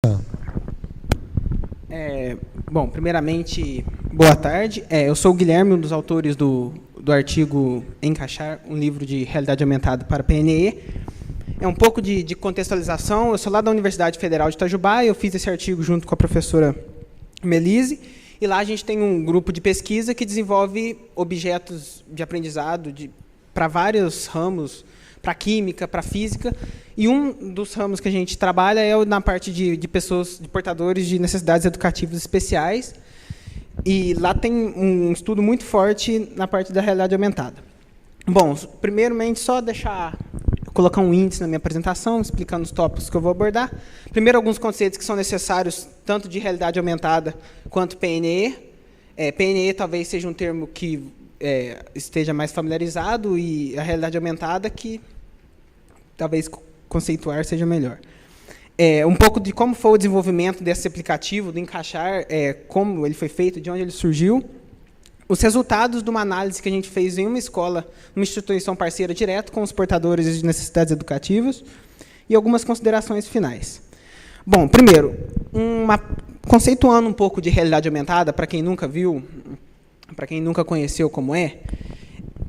Sam. Bom, primeiramente, boa tarde. Eu sou o Guilherme, um dos autores do artigo Encaixar um livro de realidade aumentada para PNE. É um pouco de contextualização. Eu sou lá da Universidade Federal de Itajubá, eu fiz esse artigo junto com a professora Melise, e lá a gente tem um grupo de pesquisa que desenvolve objetos de aprendizado para vários ramos, para química, para física, e um dos ramos que a gente trabalha é na parte de pessoas, de portadores de necessidades educativas especiais, e lá tem um estudo muito forte na parte da realidade aumentada. Bom, primeiramente, só colocar um índice na minha apresentação, explicando os tópicos que eu vou abordar. Primeiro, alguns conceitos que são necessários, tanto de realidade aumentada quanto PNE. PNE talvez seja um termo que esteja mais familiarizado, e a realidade aumentada que talvez conceituar seja melhor. Um pouco de como foi o desenvolvimento desse aplicativo, do Encaixar, como ele foi feito, de onde ele surgiu, os resultados de uma análise que a gente fez em uma escola, uma instituição parceira direto com os portadores de necessidades educativas, e algumas considerações finais. Bom, primeiro, conceituando um pouco de realidade aumentada, para quem nunca viu, para quem nunca conheceu como é,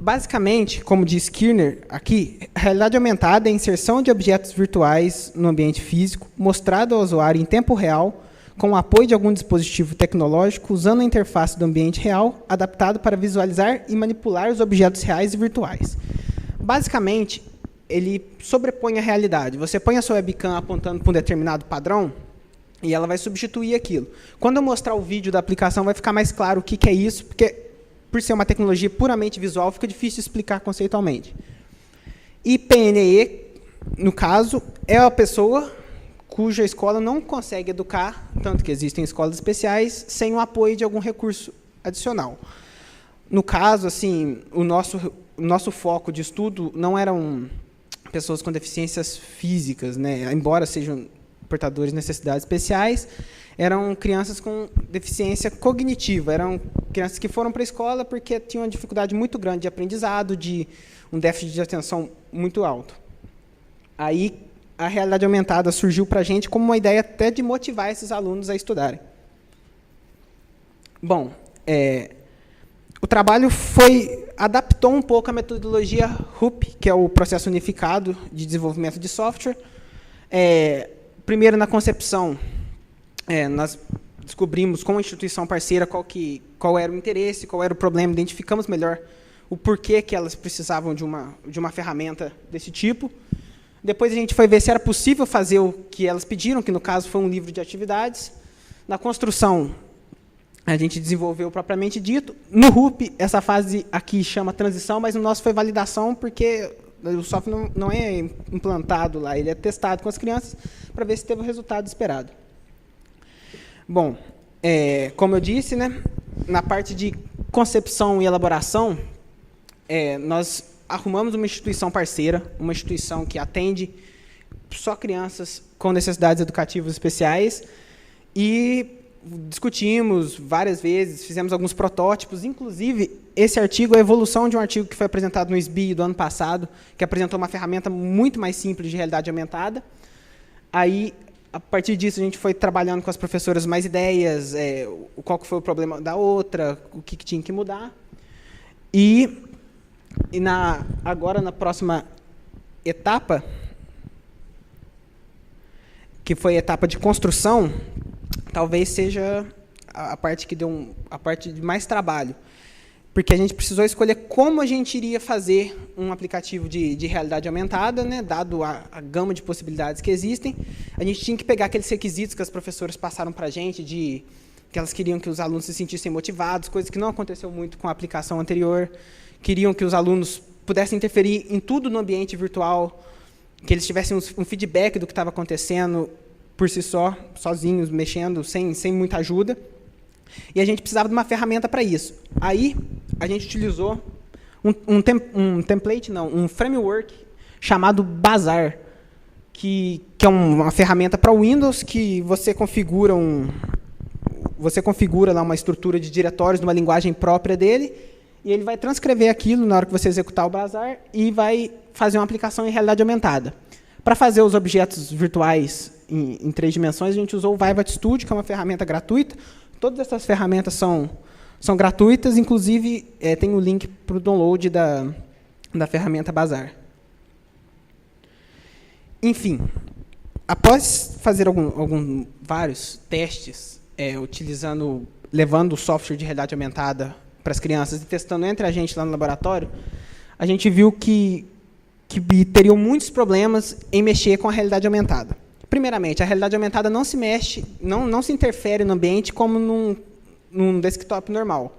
basicamente, como diz Skinner aqui, a realidade aumentada é a inserção de objetos virtuais no ambiente físico, mostrado ao usuário em tempo real, com o apoio de algum dispositivo tecnológico, usando a interface do ambiente real, adaptado para visualizar e manipular os objetos reais e virtuais. Basicamente, ele sobrepõe a realidade. Você põe a sua webcam apontando para um determinado padrão, e ela vai substituir aquilo. Quando eu mostrar o vídeo da aplicação, vai ficar mais claro o que é isso, porque, por ser uma tecnologia puramente visual, fica difícil explicar conceitualmente. E PNE, no caso, é a pessoa cuja escola não consegue educar, tanto que existem escolas especiais, sem o apoio de algum recurso adicional. No caso, assim, o nosso foco de estudo não eram pessoas com deficiências físicas, né? Embora sejam portadores de necessidades especiais, eram crianças com deficiência cognitiva, eram crianças que foram para a escola porque tinham uma dificuldade muito grande de aprendizado, de um déficit de atenção muito alto. Aí, a realidade aumentada surgiu para a gente como uma ideia até de motivar esses alunos a estudarem. Bom, o trabalho adaptou um pouco a metodologia RUP, que é o processo unificado de desenvolvimento de software. Primeiro, na concepção, nós descobrimos com a instituição parceira qual era o interesse, qual era o problema, identificamos melhor o porquê que elas precisavam de uma ferramenta desse tipo. Depois a gente foi ver se era possível fazer o que elas pediram, que no caso foi um livro de atividades. Na construção, a gente desenvolveu propriamente dito. No RUP, essa fase aqui chama transição, mas no nosso foi validação, porque o software não é implantado lá, ele é testado com as crianças para ver se teve o resultado esperado. Bom, como eu disse, né, na parte de concepção e elaboração, nós arrumamos uma instituição parceira, uma instituição que atende só crianças com necessidades educativas especiais, e discutimos várias vezes, fizemos alguns protótipos, inclusive esse artigo é a evolução de um artigo que foi apresentado no SBI do ano passado, que apresentou uma ferramenta muito mais simples de realidade aumentada. Aí, a partir disso, a gente foi trabalhando com as professoras mais ideias, qual que foi o problema da outra, o que tinha que mudar. E agora, na próxima etapa, que foi a etapa de construção, talvez seja a parte que deu a parte de mais trabalho, porque a gente precisou escolher como a gente iria fazer um aplicativo de realidade aumentada, né, dado a gama de possibilidades que existem. A gente tinha que pegar aqueles requisitos que as professoras passaram para a gente, que elas queriam que os alunos se sentissem motivados, coisa que não aconteceu muito com a aplicação anterior. Queriam que os alunos pudessem interferir em tudo no ambiente virtual, que eles tivessem um feedback do que estava acontecendo por si só, sozinhos, mexendo, sem muita ajuda. E a gente precisava de uma ferramenta para isso. Aí, a gente utilizou um framework chamado Bazaar, que é uma ferramenta para o Windows, que você configura lá uma estrutura de diretórios numa linguagem própria dele, e ele vai transcrever aquilo na hora que você executar o Bazaar e vai fazer uma aplicação em realidade aumentada. Para fazer os objetos virtuais em 3 dimensões, a gente usou o Vivat Studio, que é uma ferramenta gratuita. Todas essas ferramentas são gratuitas, inclusive tem o link para o download da ferramenta Bazar. Enfim, após fazer vários testes, levando o software de realidade aumentada para as crianças e testando entre a gente lá no laboratório, a gente viu que teriam muitos problemas em mexer com a realidade aumentada. Primeiramente, a realidade aumentada não se mexe, não se interfere no ambiente como num desktop normal.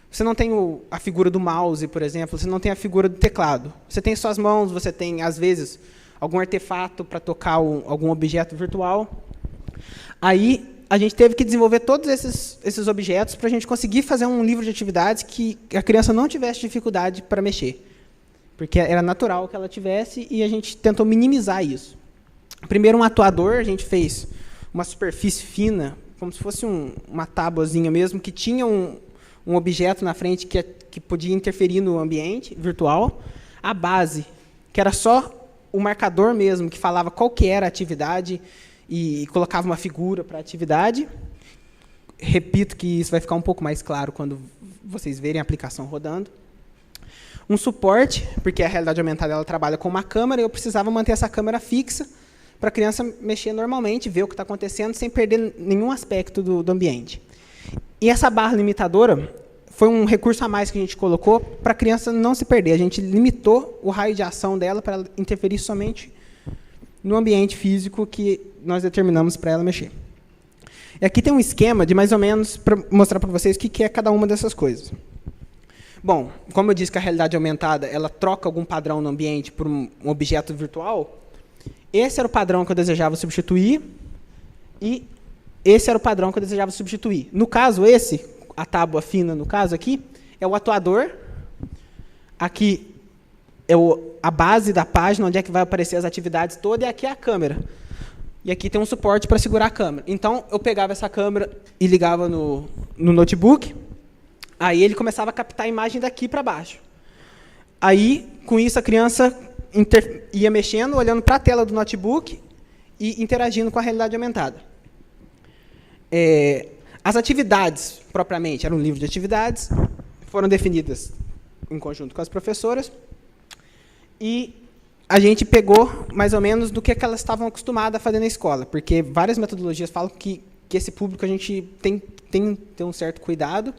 Você não tem a figura do mouse, por exemplo, você não tem a figura do teclado. Você tem suas mãos, você tem, às vezes, algum artefato para tocar algum objeto virtual. Aí, a gente teve que desenvolver todos esses objetos para a gente conseguir fazer um livro de atividades que a criança não tivesse dificuldade para mexer. Porque era natural que ela tivesse e a gente tentou minimizar isso. Primeiro, um atuador, a gente fez uma superfície fina, como se fosse uma tábuazinha mesmo, que tinha um objeto na frente que podia interferir no ambiente virtual. A base, que era só o marcador mesmo, que falava qual que era a atividade e colocava uma figura para a atividade. Repito que isso vai ficar um pouco mais claro quando vocês verem a aplicação rodando. Um suporte, porque a realidade aumentada ela trabalha com uma câmera, e eu precisava manter essa câmera fixa para a criança mexer normalmente, ver o que está acontecendo, sem perder nenhum aspecto do ambiente. E essa barra limitadora foi um recurso a mais que a gente colocou para a criança não se perder. A gente limitou o raio de ação dela para ela interferir somente no ambiente físico que nós determinamos para ela mexer. E aqui tem um esquema de mais ou menos para mostrar para vocês o que é cada uma dessas coisas. Bom, como eu disse que a realidade aumentada ela troca algum padrão no ambiente por um objeto virtual, esse era o padrão que eu desejava substituir e esse era o padrão que eu desejava substituir. No caso, a tábua fina, no caso aqui, é o atuador. Aqui é a base da página, onde é que vai aparecer as atividades todas, e aqui é a câmera. E aqui tem um suporte para segurar a câmera. Então, eu pegava essa câmera e ligava no notebook, aí ele começava a captar a imagem daqui para baixo. Aí, com isso, a criança ia mexendo, olhando para a tela do notebook e interagindo com a realidade aumentada. As atividades, propriamente, era um livro de atividades, foram definidas em conjunto com as professoras, e a gente pegou mais ou menos do que elas estavam acostumadas a fazer na escola, porque várias metodologias falam que esse público a gente tem que ter um certo cuidado,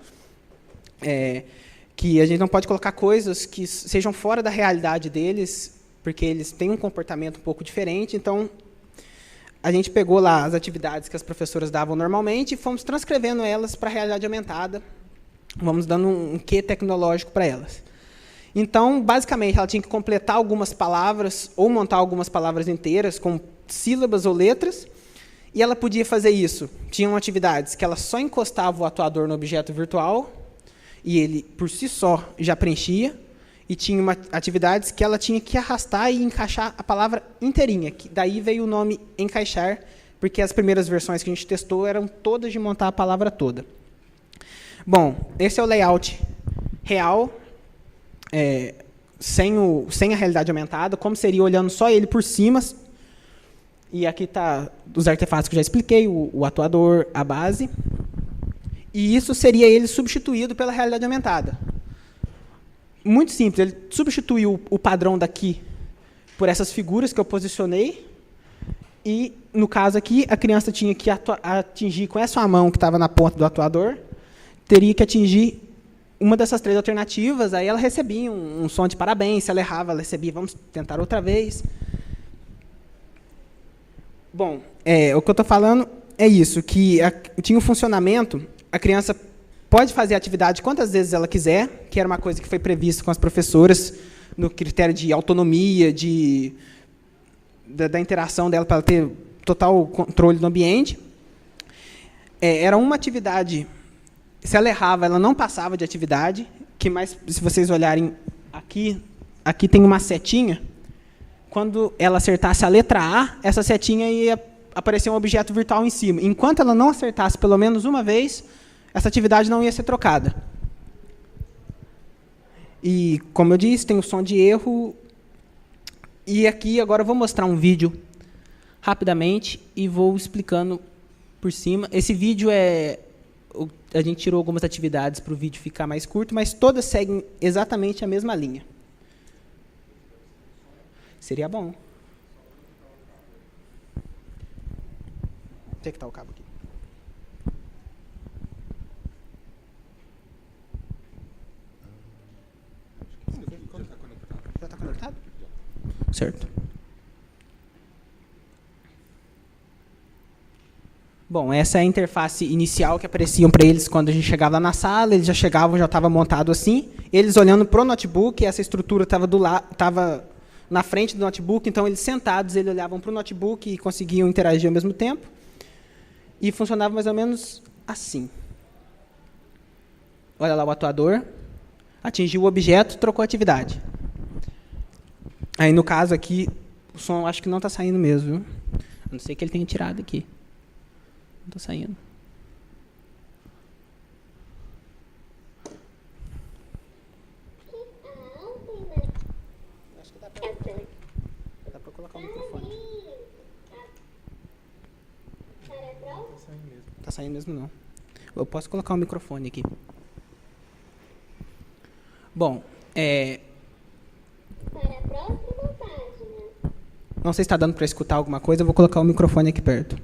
que a gente não pode colocar coisas que sejam fora da realidade deles, porque eles têm um comportamento um pouco diferente. Então, a gente pegou lá as atividades que as professoras davam normalmente e fomos transcrevendo elas para a realidade aumentada, vamos dando um quê tecnológico para elas. Então, basicamente, ela tinha que completar algumas palavras ou montar algumas palavras inteiras com sílabas ou letras, e ela podia fazer isso. Tinham atividades que ela só encostava o atuador no objeto virtual, e ele, por si só, já preenchia, e tinha atividades que ela tinha que arrastar e encaixar a palavra inteirinha. Daí veio o nome encaixar, porque as primeiras versões que a gente testou eram todas de montar a palavra toda. Bom, esse é o layout real, sem a realidade aumentada, como seria olhando só ele por cima. E aqui está os artefatos que eu já expliquei, o atuador, a base. E isso seria ele substituído pela realidade aumentada. Muito simples, ele substituiu o padrão daqui por essas figuras que eu posicionei, e, no caso aqui, a criança tinha que atingir com essa mão que estava na ponta do atuador, teria que atingir uma dessas 3 alternativas, aí ela recebia um som de parabéns, se ela errava, ela recebia, vamos tentar outra vez. Bom, o que eu estou falando é isso, que tinha um funcionamento, a criança pode fazer a atividade quantas vezes ela quiser, que era uma coisa que foi prevista com as professoras, no critério de autonomia, da interação dela, para ela ter total controle do ambiente. Era uma atividade, se ela errava, ela não passava de atividade, se vocês olharem aqui tem uma setinha, quando ela acertasse a letra A, essa setinha ia aparecer um objeto virtual em cima. Enquanto ela não acertasse pelo menos uma vez, essa atividade não ia ser trocada. E, como eu disse, tem o som de erro. E aqui agora eu vou mostrar um vídeo rapidamente e vou explicando por cima. Esse vídeo a gente tirou algumas atividades para o vídeo ficar mais curto, mas todas seguem exatamente a mesma linha. Seria bom. Onde é que está o cabo aqui? Já está conectado? Certo. Bom, essa é a interface inicial que apareciam para eles quando a gente chegava lá na sala. Eles já chegavam, já estava montado assim. Eles olhando para o notebook, essa estrutura estava na frente do notebook, então eles sentados, eles olhavam para o notebook e conseguiam interagir ao mesmo tempo. E funcionava mais ou menos assim. Olha lá o atuador, atingiu o objeto, trocou a atividade. Aí, no caso aqui, o som acho que não está saindo mesmo, viu? A não ser que ele tenha tirado aqui. Não está saindo. Acho que dá para colocar o microfone. Está saindo mesmo não. Eu posso colocar o microfone aqui. Bom, não sei se está dando para escutar alguma coisa, eu vou colocar o microfone aqui perto.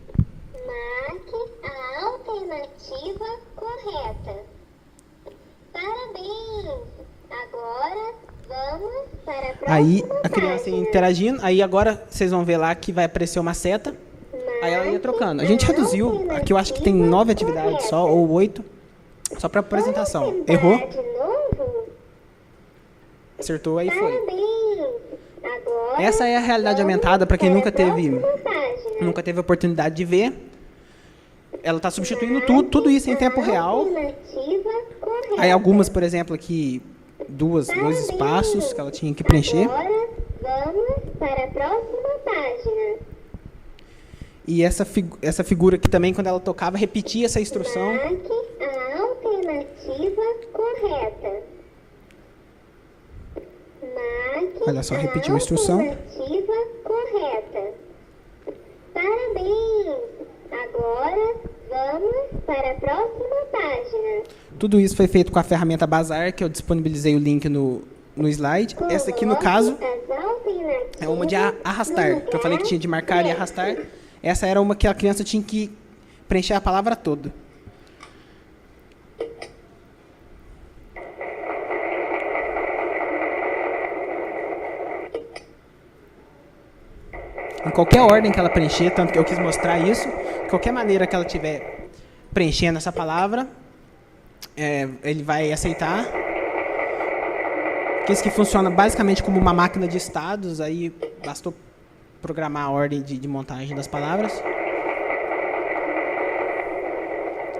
Marque a alternativa correta. Parabéns! Agora vamos para a próxima Aí a criança página. interagindo, aí agora vocês vão ver lá que vai aparecer uma seta, aí ela ia trocando. A gente reduziu, aqui eu acho que tem 9 atividades só, ou 8, só para apresentação. Vamos tentar Errou, de novo? acertou, aí foi. Parabéns! Agora Essa é a realidade aumentada, para quem vamos nunca para a teve próxima página. a oportunidade de ver. Ela está substituindo tudo isso em tempo real. Alternativa correta. Aí algumas, por exemplo, aqui, dois espaços que ela tinha que preencher. Agora vamos para a próxima página. E essa figura aqui também, quando ela tocava, repetia essa instrução. Marque a alternativa correta. Marque Olha só, repetiu a instrução. alternativa correta. Parabéns! Agora vamos para a próxima página. Tudo isso foi feito com a ferramenta Bazar, que eu disponibilizei o link no slide. Essa aqui, no caso, é uma de arrastar, que eu falei que tinha de marcar e arrastar. Essa era uma que a criança tinha que preencher a palavra toda. Em qualquer ordem que ela preencher, tanto que eu quis mostrar isso, de qualquer maneira que ela estiver preenchendo essa palavra, ele vai aceitar. Que isso que funciona basicamente como uma máquina de estados, aí bastou programar a ordem de montagem das palavras.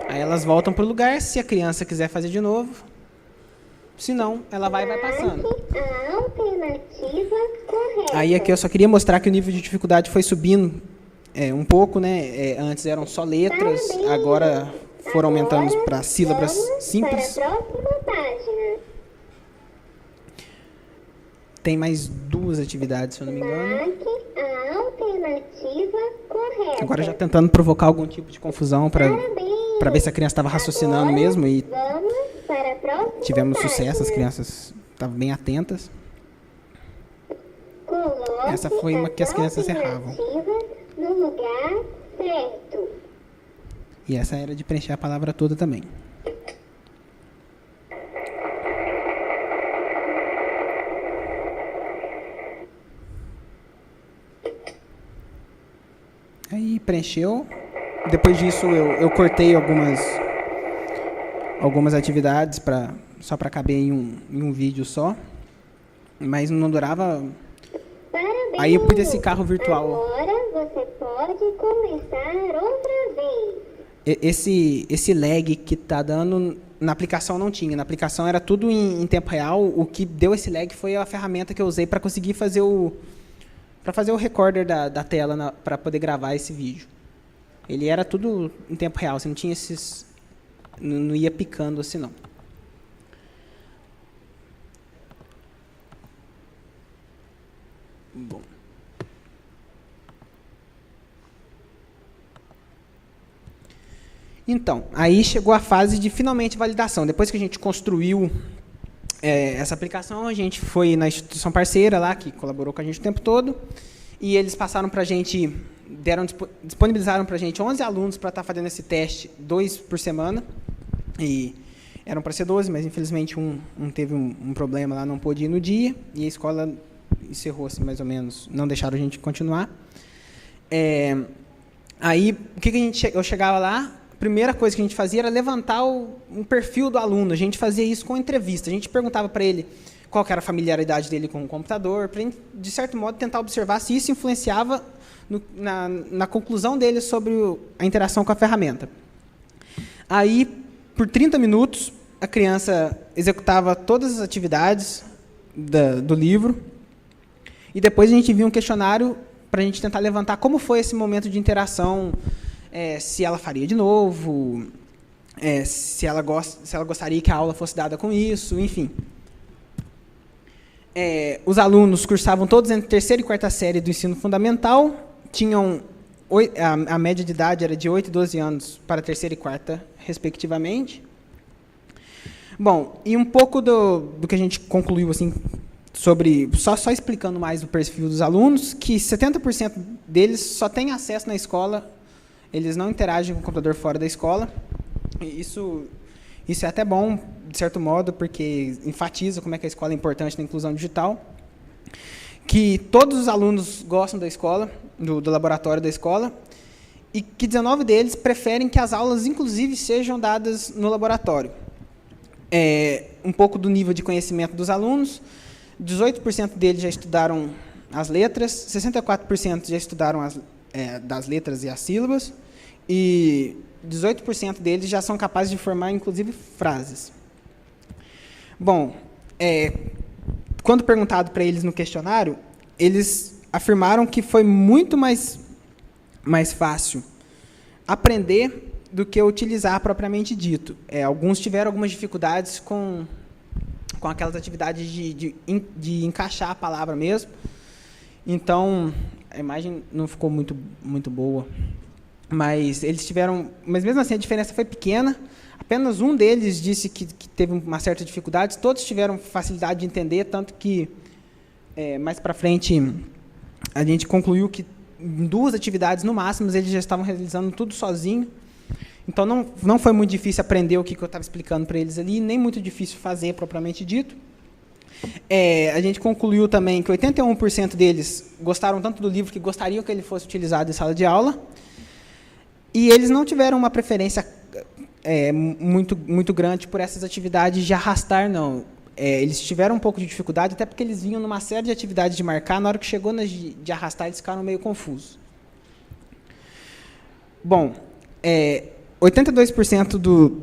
Aí elas voltam para o lugar, se a criança quiser fazer de novo. Se não, ela vai passando. A alternativa correta. Aí aqui eu só queria mostrar que o nível de dificuldade foi subindo um pouco, né? Antes eram só letras, agora foram aumentando para sílabas simples. Para a próxima página. Tem mais 2 atividades, se eu não me engano. Marque a alternativa correta. Agora já tentando provocar algum tipo de confusão para ver se a criança estava raciocinando mesmo, e Vamos para a próxima tivemos sucesso, as página. crianças estavam bem atentas. Coloque Essa foi uma que as crianças erravam. alternativa no lugar certo. E essa era de preencher a palavra toda também. Aí preencheu. Depois disso eu cortei algumas atividades só para caber em um vídeo só. Mas não durava. Parabéns! Aí eu pus esse carro virtual. Agora você pode começar outra vez. Esse lag que tá dando na aplicação não tinha. Na aplicação era tudo em tempo real. O que deu esse lag foi a ferramenta que eu usei para conseguir fazer o recorder da tela para poder gravar esse vídeo. Ele era tudo em tempo real. Você não tinha esses, não ia picando assim não. Bom. Então, aí chegou a fase de finalmente validação. Depois que a gente construiu essa aplicação, a gente foi na instituição parceira lá, que colaborou com a gente o tempo todo, e eles passaram para a gente, disponibilizaram para a gente 11 alunos para estar fazendo esse teste, 2 por semana, e eram para ser 12, mas infelizmente um teve um problema lá, não pôde ir no dia, e a escola encerrou assim, mais ou menos, não deixaram a gente continuar. Aí, eu chegava lá, a primeira coisa que a gente fazia era levantar um perfil do aluno. A gente fazia isso com entrevista. A gente perguntava para ele qual que era a familiaridade dele com o computador, para, de certo modo, tentar observar se isso influenciava na conclusão dele sobre a interação com a ferramenta. Aí, por 30 minutos, a criança executava todas as atividades do livro, e depois a gente via um questionário para a gente tentar levantar como foi esse momento de interação, se ela faria de novo, se ela gostaria que a aula fosse dada com isso, enfim. Os alunos cursavam todos entre terceira e quarta série do ensino fundamental, tinham a média de idade era de 8 e 12 anos para terceira e quarta, respectivamente. Bom, e um pouco do que a gente concluiu, assim, sobre, só explicando mais o perfil dos alunos, que 70% deles só têm acesso na escola, eles não interagem com o computador fora da escola. E isso é até bom, de certo modo, porque enfatiza como é que a escola é importante na inclusão digital. Que todos os alunos gostam da escola, do laboratório da escola, e que 19 deles preferem que as aulas, inclusive, sejam dadas no laboratório. Um pouco do nível de conhecimento dos alunos, 18% deles já estudaram as letras, 64% já estudaram das letras e as sílabas, e 18% deles já são capazes de formar, inclusive, frases. Bom, quando perguntado para eles no questionário, eles afirmaram que foi muito mais fácil aprender do que utilizar propriamente dito. Alguns tiveram algumas dificuldades com aquelas atividades de encaixar a palavra mesmo. Então, a imagem não ficou muito boa. Mas eles tiveram... Mas, mesmo assim, a diferença foi pequena. Apenas um deles disse que teve uma certa dificuldade. Todos tiveram facilidade de entender, tanto que, mais para frente, a gente concluiu que em 2 atividades, no máximo, eles já estavam realizando tudo sozinho. Então, não foi muito difícil aprender o que eu estava explicando para eles ali, nem muito difícil fazer, propriamente dito. A gente concluiu também que 81% deles gostaram tanto do livro que gostariam que ele fosse utilizado em sala de aula, e eles não tiveram uma preferência muito grande por essas atividades de arrastar, não. Eles tiveram um pouco de dificuldade, até porque eles vinham numa série de atividades de marcar, na hora que chegou nas de arrastar, eles ficaram meio confusos. Bom, 82%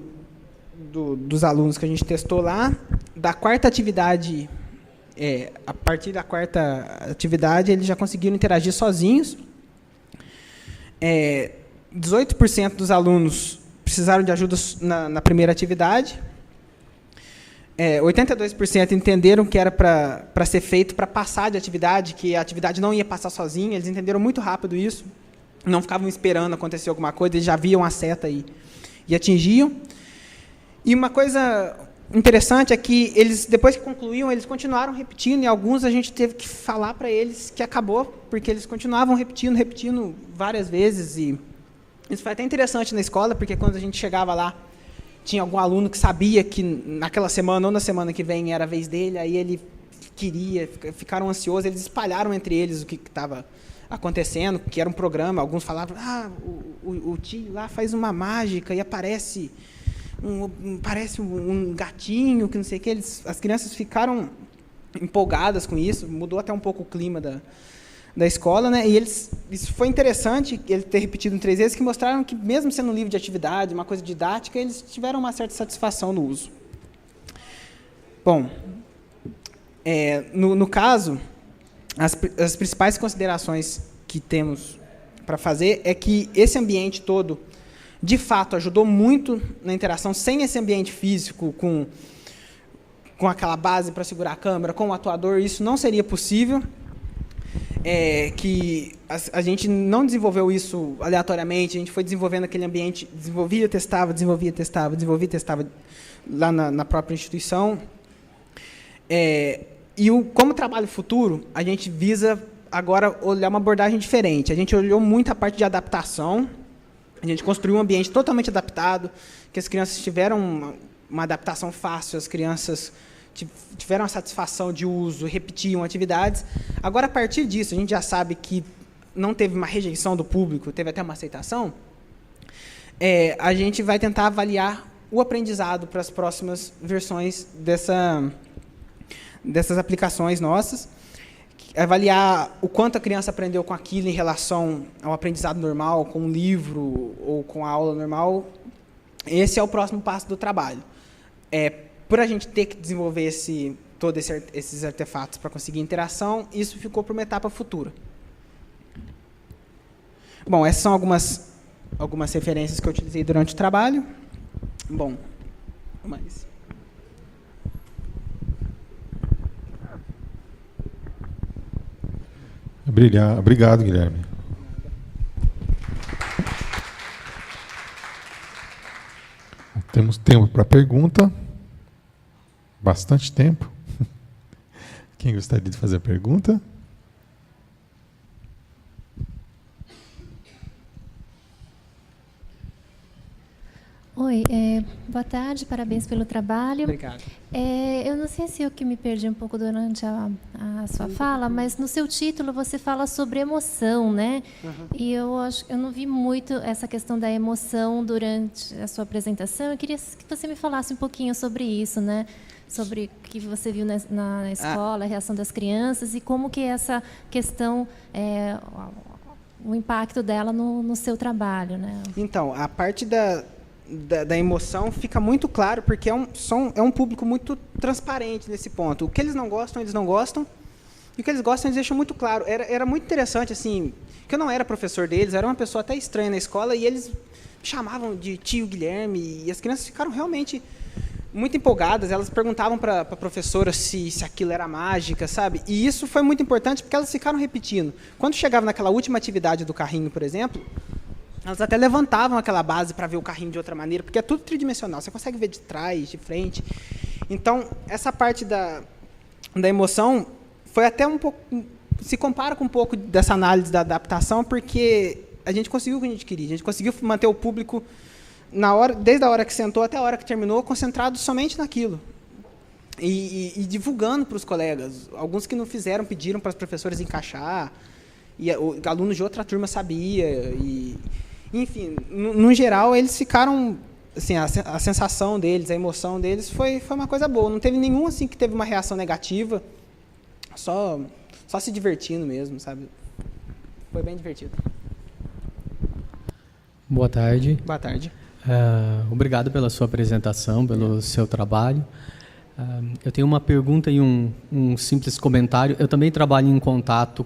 dos alunos que a gente testou lá, da quarta atividade, a partir da quarta atividade, eles já conseguiram interagir sozinhos. 18% dos alunos precisaram de ajuda na primeira atividade. 82% entenderam que era para ser feito para passar de atividade, que a atividade não ia passar sozinha. Eles entenderam muito rápido isso. Não ficavam esperando acontecer alguma coisa, eles já viam a seta e atingiam. E uma coisa interessante é que eles, depois que concluíam, eles continuaram repetindo, e alguns a gente teve que falar para eles que acabou, porque eles continuavam repetindo várias vezes. E isso foi até interessante na escola, porque quando a gente chegava lá, tinha algum aluno que sabia que naquela semana ou na semana que vem era a vez dele, aí ele ficaram ansiosos, eles espalharam entre eles o que estava acontecendo, que era um programa. Alguns falavam, o tio lá faz uma mágica e aparece parece um gatinho, que não sei o que. As crianças ficaram empolgadas com isso, mudou até um pouco o clima da escola, né? E isso foi interessante, ele ter repetido 3 vezes, que mostraram que, mesmo sendo um livro de atividade, uma coisa didática, eles tiveram uma certa satisfação no uso. Bom, no caso, as principais considerações que temos para fazer é que esse ambiente todo, de fato, ajudou muito na interação. Sem esse ambiente físico, com aquela base para segurar a câmera, com o atuador, isso não seria possível. que a gente não desenvolveu isso aleatoriamente, a gente foi desenvolvendo aquele ambiente, desenvolvia, testava lá na própria instituição. Como trabalho futuro, a gente visa agora olhar uma abordagem diferente. A gente olhou muito a parte de adaptação, a gente construiu um ambiente totalmente adaptado, que as crianças tiveram uma adaptação fácil, as crianças tiveram a satisfação de uso, repetiam atividades. Agora, a partir disso, a gente já sabe que não teve uma rejeição do público, teve até uma aceitação, a gente vai tentar avaliar o aprendizado para as próximas versões dessas aplicações nossas, avaliar o quanto a criança aprendeu com aquilo em relação ao aprendizado normal, com um livro ou com a aula normal. Esse é o próximo passo do trabalho. Por a gente ter que desenvolver todos esses artefatos para conseguir interação, isso ficou para uma etapa futura. Bom, essas são algumas referências que eu utilizei durante o trabalho. Bom, mais. Obrigado, Guilherme. Temos tempo para pergunta. Bastante tempo. Quem gostaria de fazer a pergunta? Oi, boa tarde, parabéns pelo trabalho. Obrigado. Eu não sei se eu que me perdi um pouco durante a sua fala, mas no seu título você fala sobre emoção, né? Uhum. E eu não vi muito essa questão da emoção durante a sua apresentação. Eu queria que você me falasse um pouquinho sobre isso, né? Sobre o que você viu na escola, a reação das crianças e como que essa questão, o impacto dela no seu trabalho, né? Então, a parte da emoção fica muito claro, porque é um público muito transparente nesse ponto. O que eles não gostam, eles não gostam. E o que eles gostam, eles deixam muito claro. Era muito interessante, assim, que eu não era professor deles, era uma pessoa até estranha na escola, e eles me chamavam de tio Guilherme, e as crianças ficaram realmente muito empolgadas. Elas perguntavam para a professora se aquilo era mágica, sabe? E isso foi muito importante, porque elas ficaram repetindo. Quando chegava naquela última atividade do carrinho, por exemplo, elas até levantavam aquela base para ver o carrinho de outra maneira, porque é tudo tridimensional, você consegue ver de trás, de frente. Então, essa parte da emoção foi até um pouco, se compara com um pouco dessa análise da adaptação, porque a gente conseguiu o que a gente queria, a gente conseguiu manter o público, desde a hora que sentou até a hora que terminou, concentrado somente naquilo. E divulgando para os colegas. Alguns que não fizeram, pediram para as professoras encaixar, e alunos de outra turma sabia, enfim, no geral, eles ficaram, assim, a sensação deles, a emoção deles foi uma coisa boa. Não teve nenhum assim que teve uma reação negativa, só se divertindo mesmo, sabe? Foi bem divertido. Boa tarde. Boa tarde. Obrigado pela sua apresentação, pelo seu trabalho. Eu tenho uma pergunta e um simples comentário. Eu também trabalho em contato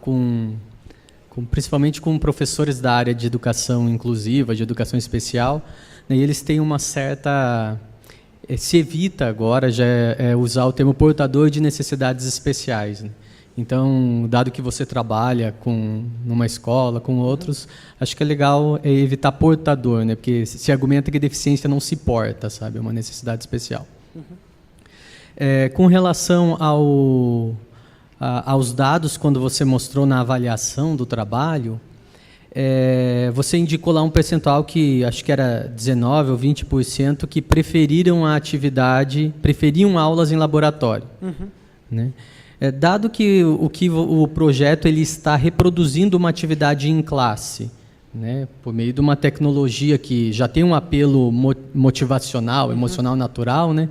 principalmente com professores da área de educação inclusiva, de educação especial, né, e eles têm uma certa... se evita agora já usar o termo portador de necessidades especiais, né? Então, dado que você trabalha numa escola, com outros, acho que é legal evitar portador, né? Porque se argumenta que deficiência não se porta, sabe? É uma necessidade especial. Com relação aos dados, quando você mostrou na avaliação do trabalho, você indicou lá um percentual que acho que era 19% ou 20% que preferiram aulas em laboratório. Né? Dado que o projeto ele está reproduzindo uma atividade em classe, né, por meio de uma tecnologia que já tem um apelo motivacional, emocional natural, né,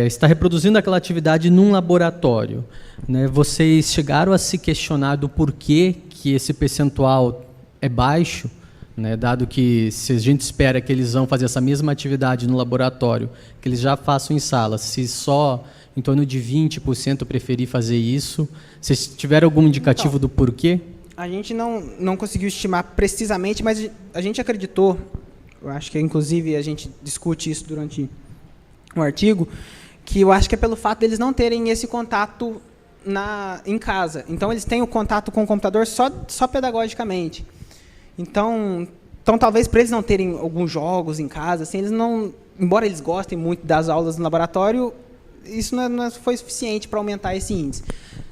está reproduzindo aquela atividade num laboratório, né? Vocês chegaram a se questionar do porquê que esse percentual é baixo, né? Dado que se a gente espera que eles vão fazer essa mesma atividade no laboratório, que eles já façam em sala, se só em torno de 20% preferir fazer isso, vocês tiveram algum indicativo do porquê? A gente não conseguiu estimar precisamente, mas a gente acreditou, eu acho que inclusive a gente discute isso durante um artigo, que eu acho que é pelo fato deles não terem esse contato em casa. Então, eles têm o contato com o computador só pedagogicamente. Então talvez para eles não terem alguns jogos em casa, assim, eles não, embora eles gostem muito das aulas no laboratório, isso não foi suficiente para aumentar esse índice.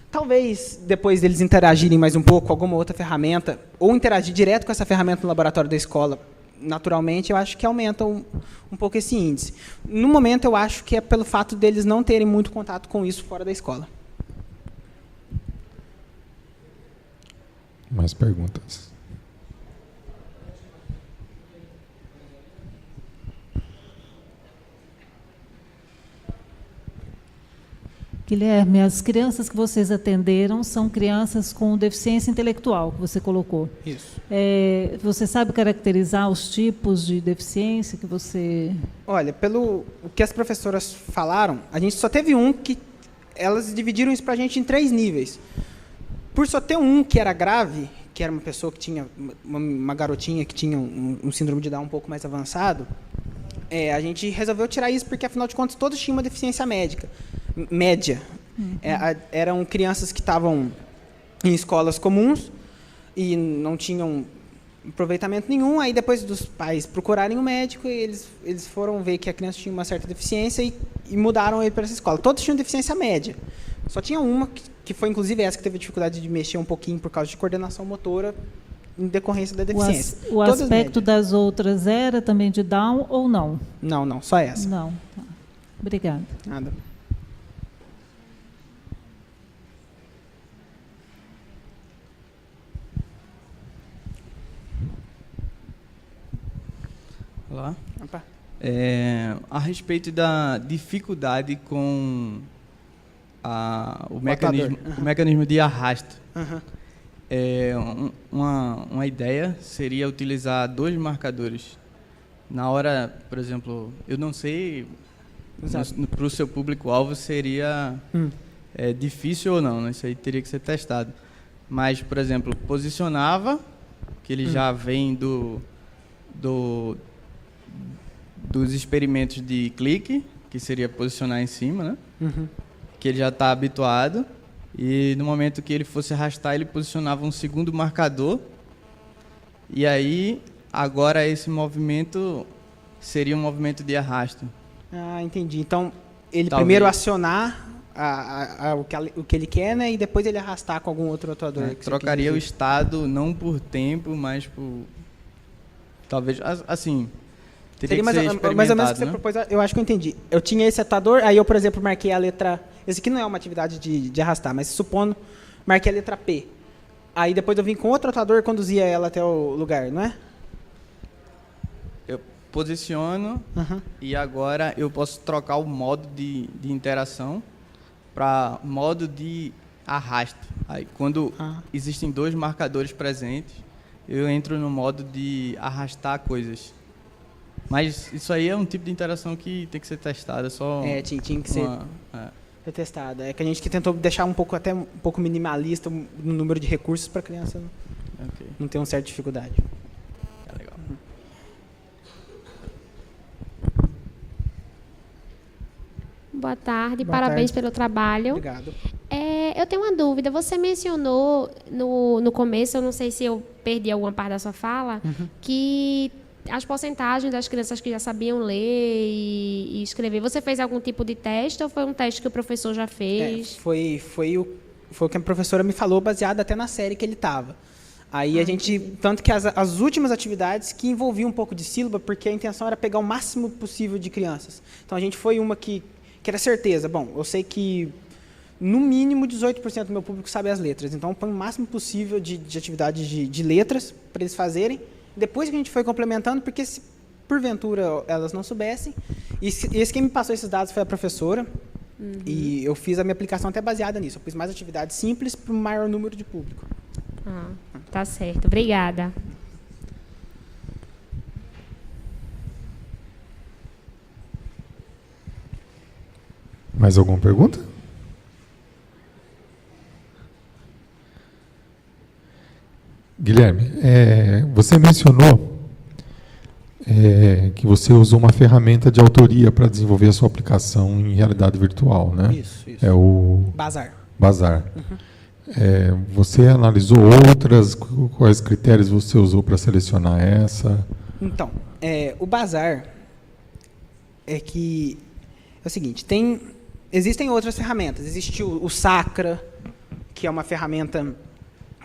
Talvez, depois deles interagirem mais um pouco com alguma outra ferramenta, ou interagir direto com essa ferramenta no laboratório da escola, naturalmente, eu acho que aumenta um pouco esse índice. No momento, eu acho que é pelo fato deles não terem muito contato com isso fora da escola. Mais perguntas? Guilherme, as crianças que vocês atenderam são crianças com deficiência intelectual, que você colocou. Isso. Você sabe caracterizar os tipos de deficiência que você... Olha, pelo o que as professoras falaram, a gente só teve um que elas dividiram isso para a gente em 3 níveis. Por só ter um que era grave, que era uma pessoa que tinha, uma garotinha que tinha um síndrome de Down um pouco mais avançado, a gente resolveu tirar isso porque, afinal de contas, todos tinham uma deficiência média. Eram crianças que estavam em escolas comuns e não tinham aproveitamento nenhum. Aí, depois dos pais procurarem um médico, eles foram ver que a criança tinha uma certa deficiência e mudaram ele para essa escola. Todos tinham deficiência média. Só tinha uma, que foi, inclusive, essa que teve dificuldade de mexer um pouquinho por causa de coordenação motora em decorrência da deficiência. O aspecto das outras era também de Down ou não? Não, só essa. Não. Tá. Obrigada. Nada. Olá. Opa. A respeito da dificuldade com o mecanismo de arrasto. Uhum. Uma ideia seria utilizar 2 marcadores. Na hora, por exemplo, eu não sei, para o seu público-alvo seria difícil ou não, né? Isso aí teria que ser testado. Mas, por exemplo, posicionava, que ele já vem dos experimentos de clique, que seria posicionar em cima, né? Uhum. Que ele já está habituado. E no momento que ele fosse arrastar, ele posicionava um segundo marcador. E aí, agora esse movimento seria um movimento de arrasto. Ah, entendi. Então, ele Talvez. primeiro acionar o que ele quer, né? E depois ele arrastar com algum outro atuador. Que você Trocaria o quis dizer. estado não por tempo, mas por... Talvez, assim... Teria Seria que ser mais ou menos o que você né? propôs. Eu acho que eu entendi. Eu tinha esse atuador, aí eu, por exemplo, marquei a letra... Esse aqui não é uma atividade de arrastar, mas supondo, marquei a letra P. Aí depois eu vim com outro atuador e conduzia ela até o lugar, não é? Eu posiciono e agora eu posso trocar o modo de interação para modo de arrasto. Aí, quando existem 2 marcadores presentes, eu entro no modo de arrastar coisas. Mas isso aí é um tipo de interação que tem que ser testada. Tinha que ser testada. É que a gente tentou deixar até um pouco minimalista no número de recursos para a criança não ter uma certa dificuldade. Legal. Boa tarde, Boa parabéns tarde. pelo trabalho. Obrigado. Eu tenho uma dúvida. Você mencionou no começo, eu não sei se eu perdi alguma parte da sua fala, que as porcentagens das crianças que já sabiam ler e escrever. Você fez algum tipo de teste ou foi um teste que o professor já fez? Foi o que a professora me falou, baseado até na série que ele estava. Aí a gente, tanto que as últimas atividades que envolviam um pouco de sílaba, porque a intenção era pegar o máximo possível de crianças. Então a gente foi uma que era certeza. Bom, eu sei que no mínimo 18% do meu público sabe as letras, então põe o máximo possível de atividades de letras para eles fazerem. Depois que a gente foi complementando, porque se porventura elas não soubessem, e quem me passou esses dados foi a professora, e eu fiz a minha aplicação até baseada nisso. Eu fiz mais atividades simples para o maior número de público. Tá certo. Obrigada. Mais alguma pergunta? Guilherme, você mencionou que você usou uma ferramenta de autoria para desenvolver a sua aplicação em realidade virtual, né? Isso. É o Bazar. Bazar. Você analisou outras? Quais critérios você usou para selecionar essa? Então, o Bazar é o seguinte, existem outras ferramentas. Existe o Sacra, que é uma ferramenta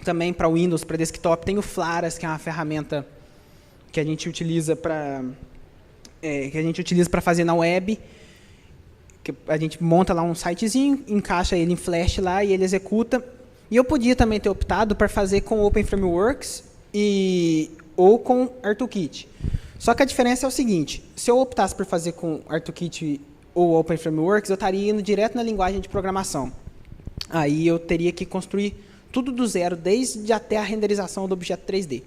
também para Windows, para desktop. Tem o Flaras, que é uma ferramenta que a gente utiliza para fazer na web. Que a gente monta lá um sitezinho, encaixa ele em Flash lá e ele executa. E eu podia também ter optado para fazer com Open Frameworks ou com ArtuKit. Só que a diferença é o seguinte, se eu optasse por fazer com ArtuKit ou Open Frameworks, eu estaria indo direto na linguagem de programação. Aí eu teria que construir tudo do zero, desde até a renderização do objeto 3D.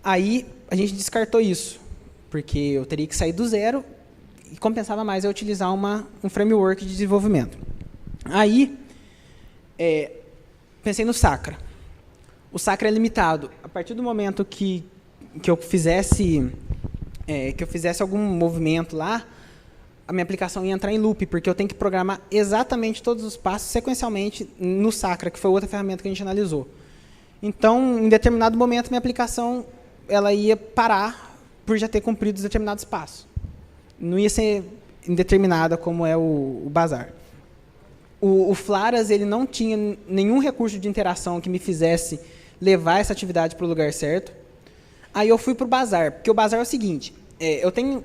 Aí a gente descartou isso, porque eu teria que sair do zero e compensava mais eu utilizar um framework de desenvolvimento. Aí, pensei no Sacra. O Sacra é limitado. A partir do momento que eu fizesse algum movimento lá, a minha aplicação ia entrar em loop, porque eu tenho que programar exatamente todos os passos sequencialmente no Sacra, que foi outra ferramenta que a gente analisou. Então, em determinado momento, minha aplicação ela ia parar por já ter cumprido os determinados passos. Não ia ser indeterminada como é o Bazar. O Flaras ele não tinha nenhum recurso de interação que me fizesse levar essa atividade para o lugar certo. Aí eu fui para o Bazar, porque o Bazar é o seguinte, eu tenho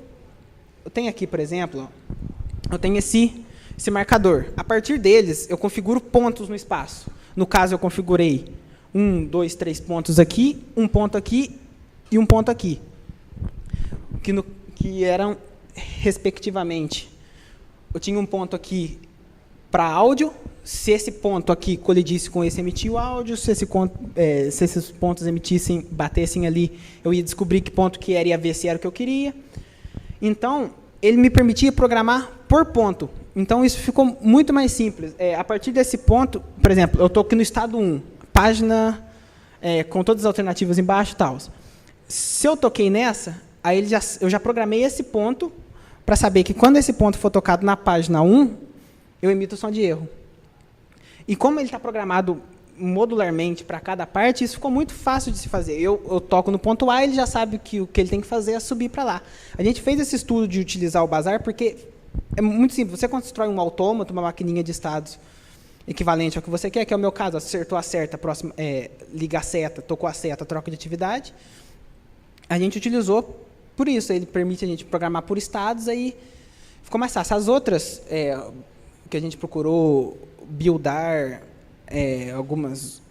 aqui, por exemplo, eu tenho esse marcador. A partir deles, eu configuro pontos no espaço. No caso, eu configurei 1, 2, 3 pontos aqui, um ponto aqui e um ponto aqui. Que eram, respectivamente, eu tinha um ponto aqui para áudio, se esse ponto aqui colidisse com esse emitir o áudio, se esses pontos batessem ali, eu ia descobrir que ponto que era e ia ver se era o que eu queria. Então, ele me permitia programar por ponto. Então, isso ficou muito mais simples. A partir desse ponto, por exemplo, eu estou aqui no estado 1, página com todas as alternativas embaixo e tal. Se eu toquei nessa, aí eu já programei esse ponto para saber que quando esse ponto for tocado na página 1, eu emito o som de erro. E como ele está programado modularmente para cada parte, isso ficou muito fácil de se fazer. Eu toco no ponto A, ele já sabe que o que ele tem que fazer é subir para lá. A gente fez esse estudo de utilizar o Bazar porque é muito simples. Você constrói um autômato, uma maquininha de estados equivalente ao que você quer, que é o meu caso, acertou a seta, liga a seta, tocou a seta, troca de atividade. A gente utilizou por isso. Ele permite a gente programar por estados, aí ficou mais fácil. As outras que a gente procurou buildar, algumas...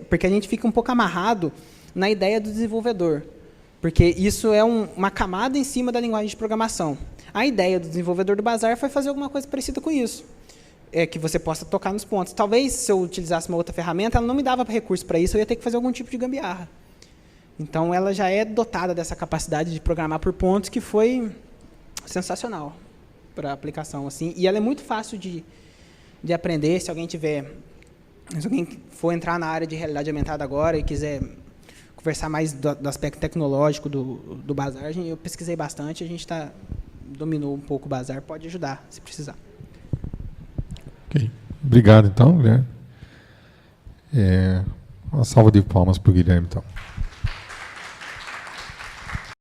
porque a gente fica um pouco amarrado na ideia do desenvolvedor, porque isso é uma camada em cima da linguagem de programação. A ideia do desenvolvedor do Bazar foi fazer alguma coisa parecida com isso, que você possa tocar nos pontos. Talvez, se eu utilizasse uma outra ferramenta, ela não me dava recurso para isso, eu ia ter que fazer algum tipo de gambiarra. Então, ela já é dotada dessa capacidade de programar por pontos, que foi sensacional para a aplicação, assim, e ela é muito fácil de aprender. Se alguém for entrar na área de realidade aumentada agora e quiser conversar mais do aspecto tecnológico do Bazar, eu pesquisei bastante, a gente dominou um pouco o Bazar, pode ajudar, se precisar. Ok. Obrigado, então, Guilherme. Uma salva de palmas para o Guilherme, então.